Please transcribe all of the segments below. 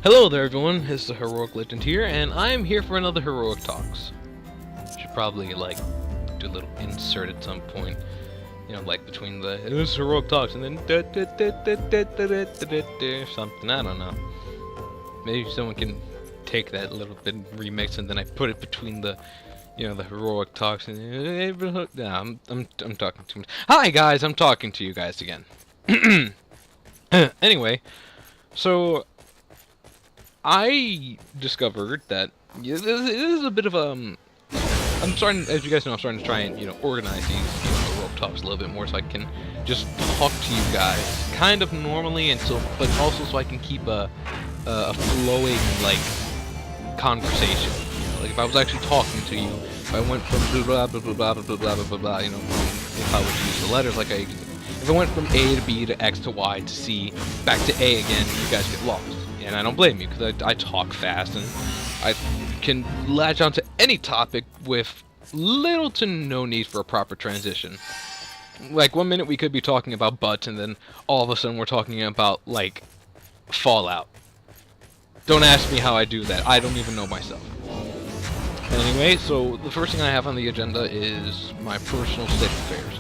Hello there everyone, it's the Heroic Legend here, and I'm here for another Heroic Talks. Should probably, do a little insert at some point, between the it's Heroic Talks and then something, I don't know. Maybe someone can take that little bit and remix and then I put it between the, the Heroic Talks and, I'm talking too much. Hi guys, I'm talking to you guys again. Anyway, so I discovered that this is a bit of I'm starting, as you guys know, I'm starting to try and organize these rope talks a little bit more, so I can just talk to you guys kind of normally, and so, but also so I can keep a flowing conversation. Like if I was actually talking to you, if I went from blah blah blah blah blah blah blah blah blah, if I would use the letters like if I went from A to B to X to Y to C back to A again, you guys get lost. And I don't blame you, because I talk fast, and I can latch onto any topic with little to no need for a proper transition. Like, 1 minute we could be talking about butts, and then all of a sudden we're talking about, Fallout. Don't ask me how I do that. I don't even know myself. Anyway, so the first thing I have on the agenda is my personal state of affairs.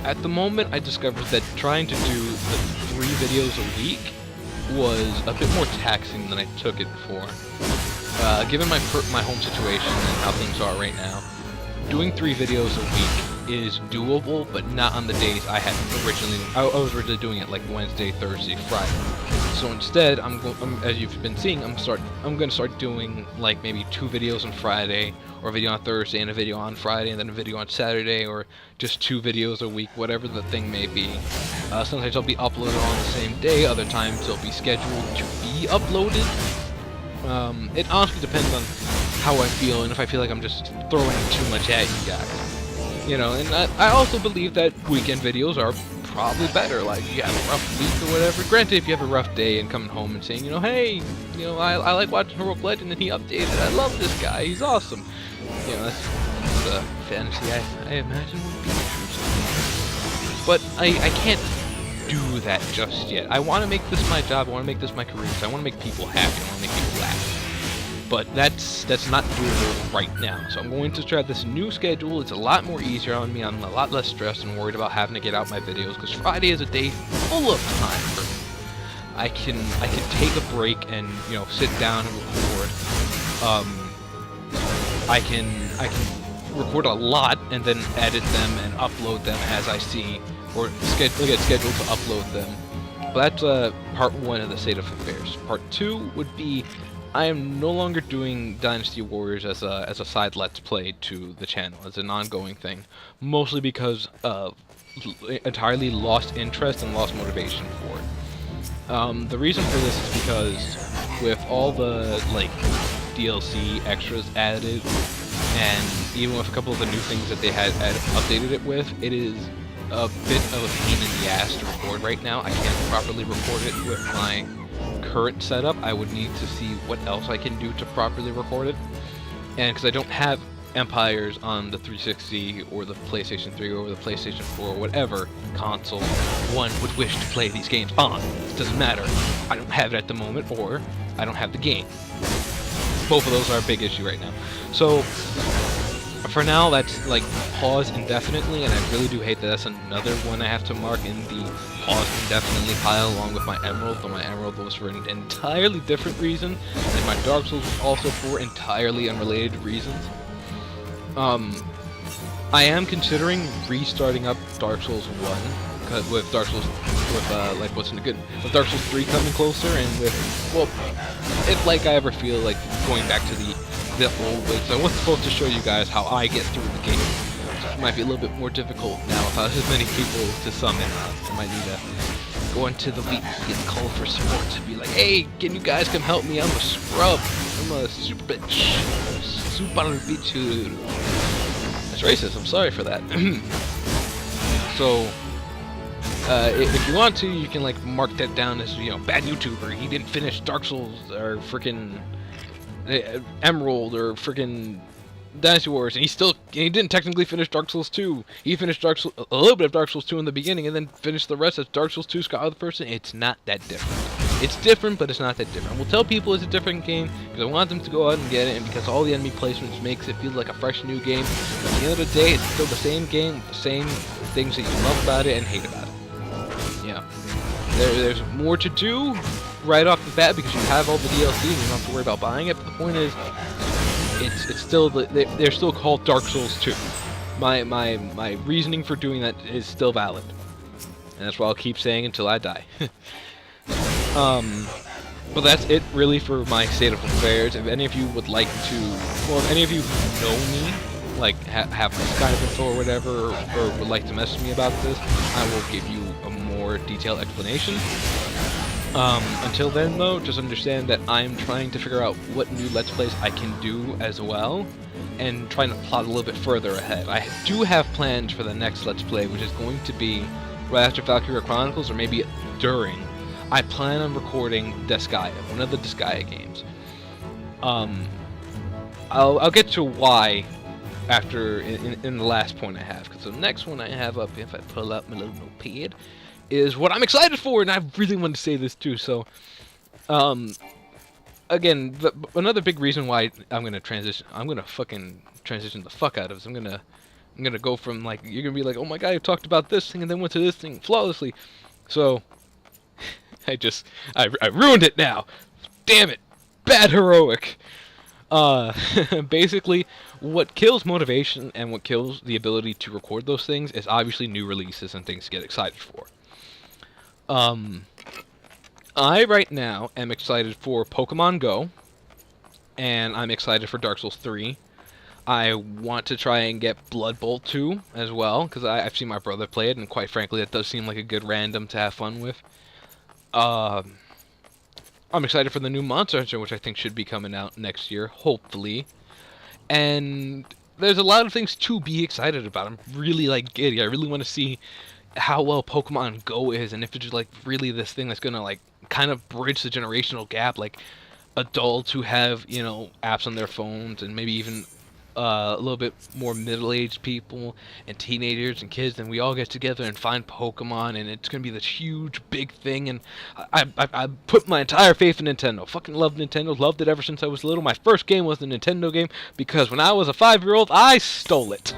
At the moment, I discovered that trying to do the 3 videos a week was a bit more taxing than I took it before. Given my home situation and how things are right now, doing 3 videos a week is doable, but not on the days I had originally. I was originally doing it like Wednesday, Thursday, Friday. So instead, as you've been seeing, I'm going to start doing maybe 2 videos on Friday, or a video on Thursday and a video on Friday, and then a video on Saturday, or just 2 videos a week, whatever the thing may be. Sometimes they'll be uploaded on the same day, other times they'll be scheduled to be uploaded. It honestly depends on how I feel, and if I feel like I'm just throwing too much at you guys. And I also believe that weekend videos are probably better. Like, you have a rough week or whatever. Granted, if you have a rough day and coming home and saying, hey, I like watching Heroic Legend and he updated. I love this guy. He's awesome. That's a fantasy I imagine would be true. But I can't do that just yet. I want to make this my job. I want to make this my career. I want to make people happy. I want to make people laugh. But that's not doable right now. So I'm going to try this new schedule. It's a lot more easier on me. I'm a lot less stressed and worried about having to get out my videos, because Friday is a day full of time for me. I can take a break and sit down and record. I can record a lot and then edit them and upload them as I see, or get scheduled to upload them. But that's part 1 of the state of affairs. Part 2 would be, I am no longer doing Dynasty Warriors as a side let's play to the channel, as an ongoing thing, mostly because of entirely lost interest and lost motivation for it. The reason for this is because with all the DLC extras added, and even with a couple of the new things that they had updated it with, it is a bit of a pain in the ass to record right now. I can't properly record it with my current setup. I would need to see what else I can do to properly record it, and because I don't have Empires on the 360 or the PlayStation 3 or the PlayStation 4 or whatever console one would wish to play these games on. It doesn't matter. I don't have it at the moment, or I don't have the game. Both of those are a big issue right now. So for now, that's pause indefinitely, and I really do hate that that's another one I have to mark in the pause indefinitely pile, along with my Emerald, though my Emerald was for an entirely different reason, and my Dark Souls was also for entirely unrelated reasons. I am considering restarting up Dark Souls 1, cause with Dark Souls, with Dark Souls 3 coming closer, and if I ever feel like going back to the old ways. I was supposed to show you guys how I get through the game. So it might be a little bit more difficult now without as many people to summon. I might need to go into the week, get called for support to be like, hey, can you guys come help me? I'm a scrub. I'm a super bitch. Super bitch. That's racist. I'm sorry for that. So, if you want to, you can mark that down as bad YouTuber. He didn't finish Dark Souls or freaking Emerald or freaking Dynasty Warriors, and he didn't technically finish Dark Souls 2. He finished a little bit of Dark Souls 2 in the beginning, and then finished the rest as Dark Souls 2 Scholar of the Person. It's not that different. It's different, but it's not that different. We'll tell people it's a different game because I want them to go out and get it, and because all the enemy placements makes it feel like a fresh new game. But at the end of the day, it's still the same game with the same things that you love about it and hate about it. Yeah. There's more to do right off the bat because you have all the DLC and you don't have to worry about buying it. But the point is, it's still they're still called Dark Souls 2. My reasoning for doing that is still valid, and that's what I'll keep saying until I die. But that's it really for my state of affairs. If any of you would like to, well, if any of you know me, like have my Skype info or whatever, or would like to message me about this, I will give you a more detailed explanation. Until then though, just understand that I'm trying to figure out what new Let's Plays I can do as well, and trying to plot a little bit further ahead. I do have plans for the next Let's Play, which is going to be right after Valkyria Chronicles, or maybe during. I plan on recording Disgaea, one of the Disgaea games. I'll get to why after in the last point I have, because the next one I have up, if I pull out my little notepad, is what I'm excited for, and I really want to say this too. So, again, another big reason why I'm gonna fucking transition the fuck out of this. I'm gonna go from, like, you're gonna be like, oh my god, I talked about this thing and then went to this thing flawlessly. So I ruined it now. Damn it. Bad heroic. Basically, what kills motivation and what kills the ability to record those things is obviously new releases and things to get excited for. I right now am excited for Pokemon Go, and I'm excited for Dark Souls 3. I want to try and get Blood Bowl 2 as well, because I've seen my brother play it, and quite frankly, that does seem like a good random to have fun with. I'm excited for the new Monster Hunter, which I think should be coming out next year, hopefully. And there's a lot of things to be excited about. I'm really, like, giddy. I really want to see how well Pokemon Go is, and if it's, like, really this thing that's gonna, like, kind of bridge the generational gap, like, adults who have, you know, apps on their phones, and maybe even a little bit more middle-aged people and teenagers and kids, and we all get together and find Pokemon, and it's gonna be this huge big thing. And I put my entire faith in Nintendo. Fucking love Nintendo, loved it ever since I was little. My first game was the Nintendo game because when I was a 5-year-old I stole it.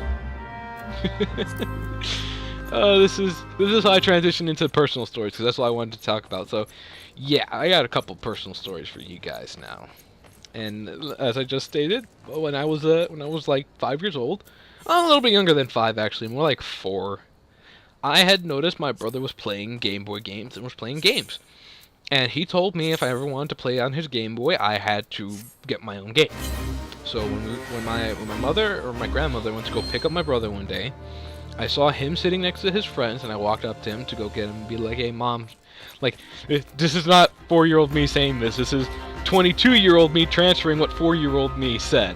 This is how I transition into personal stories, because that's what I wanted to talk about. So yeah, I got a couple personal stories for you guys now. And as I just stated, when I was like 5 years old, a little bit younger than 5 actually, more like 4, I had noticed my brother was playing Game Boy games and was playing games. And he told me if I ever wanted to play on his Game Boy, I had to get my own game. So when my mother or my grandmother went to go pick up my brother one day, I saw him sitting next to his friends, and I walked up to him to go get him and be like, hey mom, like, this is not 4-year-old me saying this, this is 22-year-old me transferring what 4-year-old me said.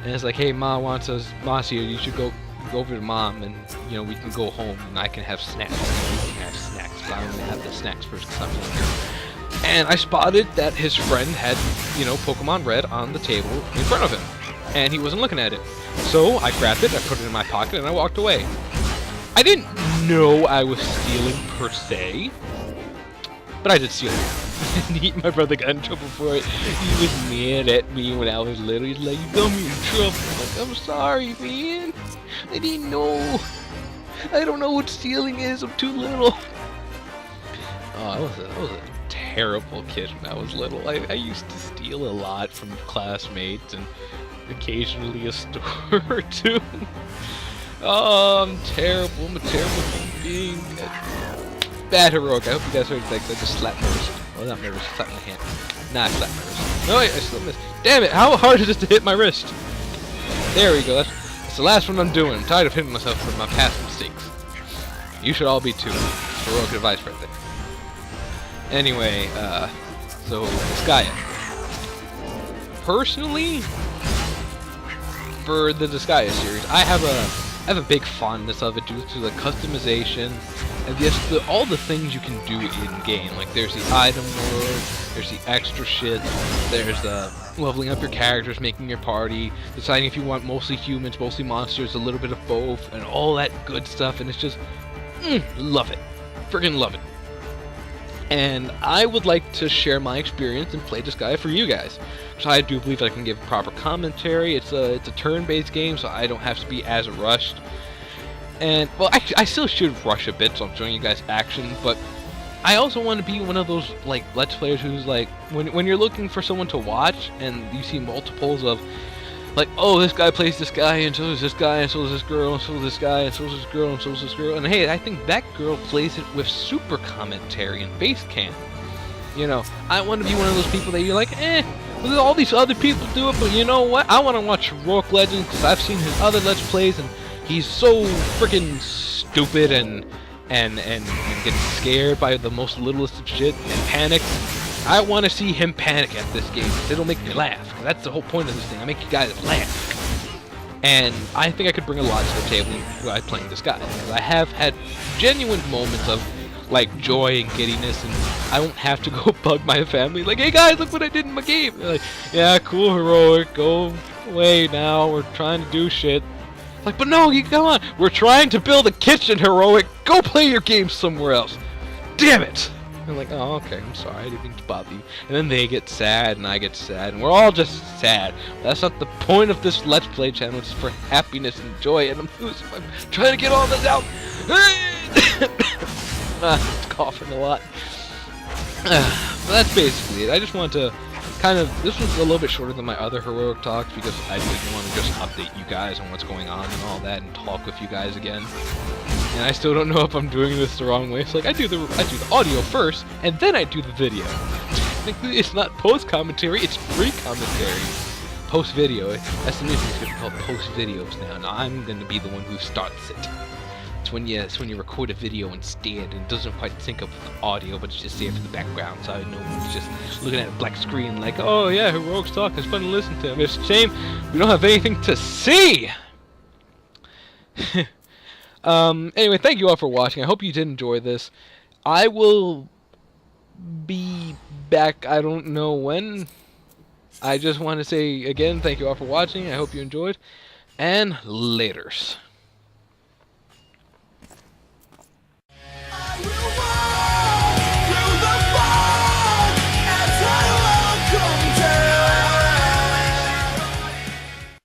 And it's like, hey, Ma wants us, Ma's here, you should go over to Mom, and, you know, we can go home, and I can have snacks. You can have snacks, but I'm gonna have the snacks first, because I'm hungry. And I spotted that his friend had, you know, Pokemon Red on the table in front of him, and he wasn't looking at it. So I grabbed it, I put it in my pocket, and I walked away. I didn't know I was stealing per se, but I did steal it. My brother got in trouble for it. He was mad at me when I was little. He's like, you got me in trouble. I'm like, I'm sorry, man. I didn't know. I don't know what stealing is. I'm too little. Oh, I was a terrible kid when I was little. I used to steal a lot from classmates and occasionally a store or two. Oh, I'm terrible. I'm a terrible human being. Bad heroic. I hope you guys heard that. I just slapped my wrist. Well, not my wrist. Slapped my hand. Nah, I slapped my wrist. No, wait, I still missed. Damn it! How hard is it to hit my wrist? There we go. That's the last one I'm doing. I'm tired of hitting myself for my past mistakes. You should all be too. Heroic advice right there. Anyway, so Disgaea. Personally, for the Disgaea series, I have a big fondness of it due to the customization and just all the things you can do in game. Like, there's the item world, there's the extra shit, there's leveling up your characters, making your party, deciding if you want mostly humans, mostly monsters, a little bit of both, and all that good stuff. And it's just, love it, friggin' love it. And I would like to share my experience and play this guy for you guys. So I do believe I can give proper commentary. It's a turn-based game, so I don't have to be as rushed. And, well, I still should rush a bit, so I'm showing you guys action, but I also want to be one of those, like, Let's Players who's, like, when you're looking for someone to watch, and you see multiples of, like, oh, this guy plays this guy, and so does this guy, and so does this girl, and so does this guy, and so does this girl, and so does this girl, and hey, I think that girl plays it with super commentary and base cam. You know, I want to be one of those people that you're like, all these other people do it, but you know what? I want to watch HeroicLegend because I've seen his other Let's Plays, and he's so freaking stupid and gets scared by the most littlest of shit and panics. I want to see him panic at this game. It'll make me laugh. That's the whole point of this thing. I make you guys laugh. And I think I could bring a lot to the table by playing this guy. Because I have had genuine moments of, like, joy and giddiness, and I won't have to go bug my family. Like, hey guys, look what I did in my game. They're like, yeah, cool, Heroic. Go away now. We're trying to do shit. Like, but no, come on. We're trying to build a kitchen, Heroic. Go play your game somewhere else. Damn it. I'm like, oh, okay, I'm sorry, I didn't mean to bother you. And then they get sad, and I get sad, and we're all just sad. That's not the point of this Let's Play channel. It's for happiness and joy, and I'm trying to get all this out. Coughing a lot. But that's basically it. I just want to this was a little bit shorter than my other Heroic talks because I didn't want to just update you guys on what's going on and all that and talk with you guys again. And I still don't know if I'm doing this the wrong way. So like I do the audio first and then I do the video. Technically it's not post commentary, it's pre-commentary. Post video. That's the new thing, it's gonna be called post videos now. Now I'm gonna be the one who starts it. It's when you record a video instead and it doesn't quite sync up with the audio, but it's just there for the background, so I know it's just looking at a black screen like, oh yeah, Heroic's talk, it's fun to listen to him. It's a shame we don't have anything to see. Anyway, thank you all for watching. I hope you did enjoy this. I will be back, I don't know when. I just want to say again, thank you all for watching. I hope you enjoyed, and laters.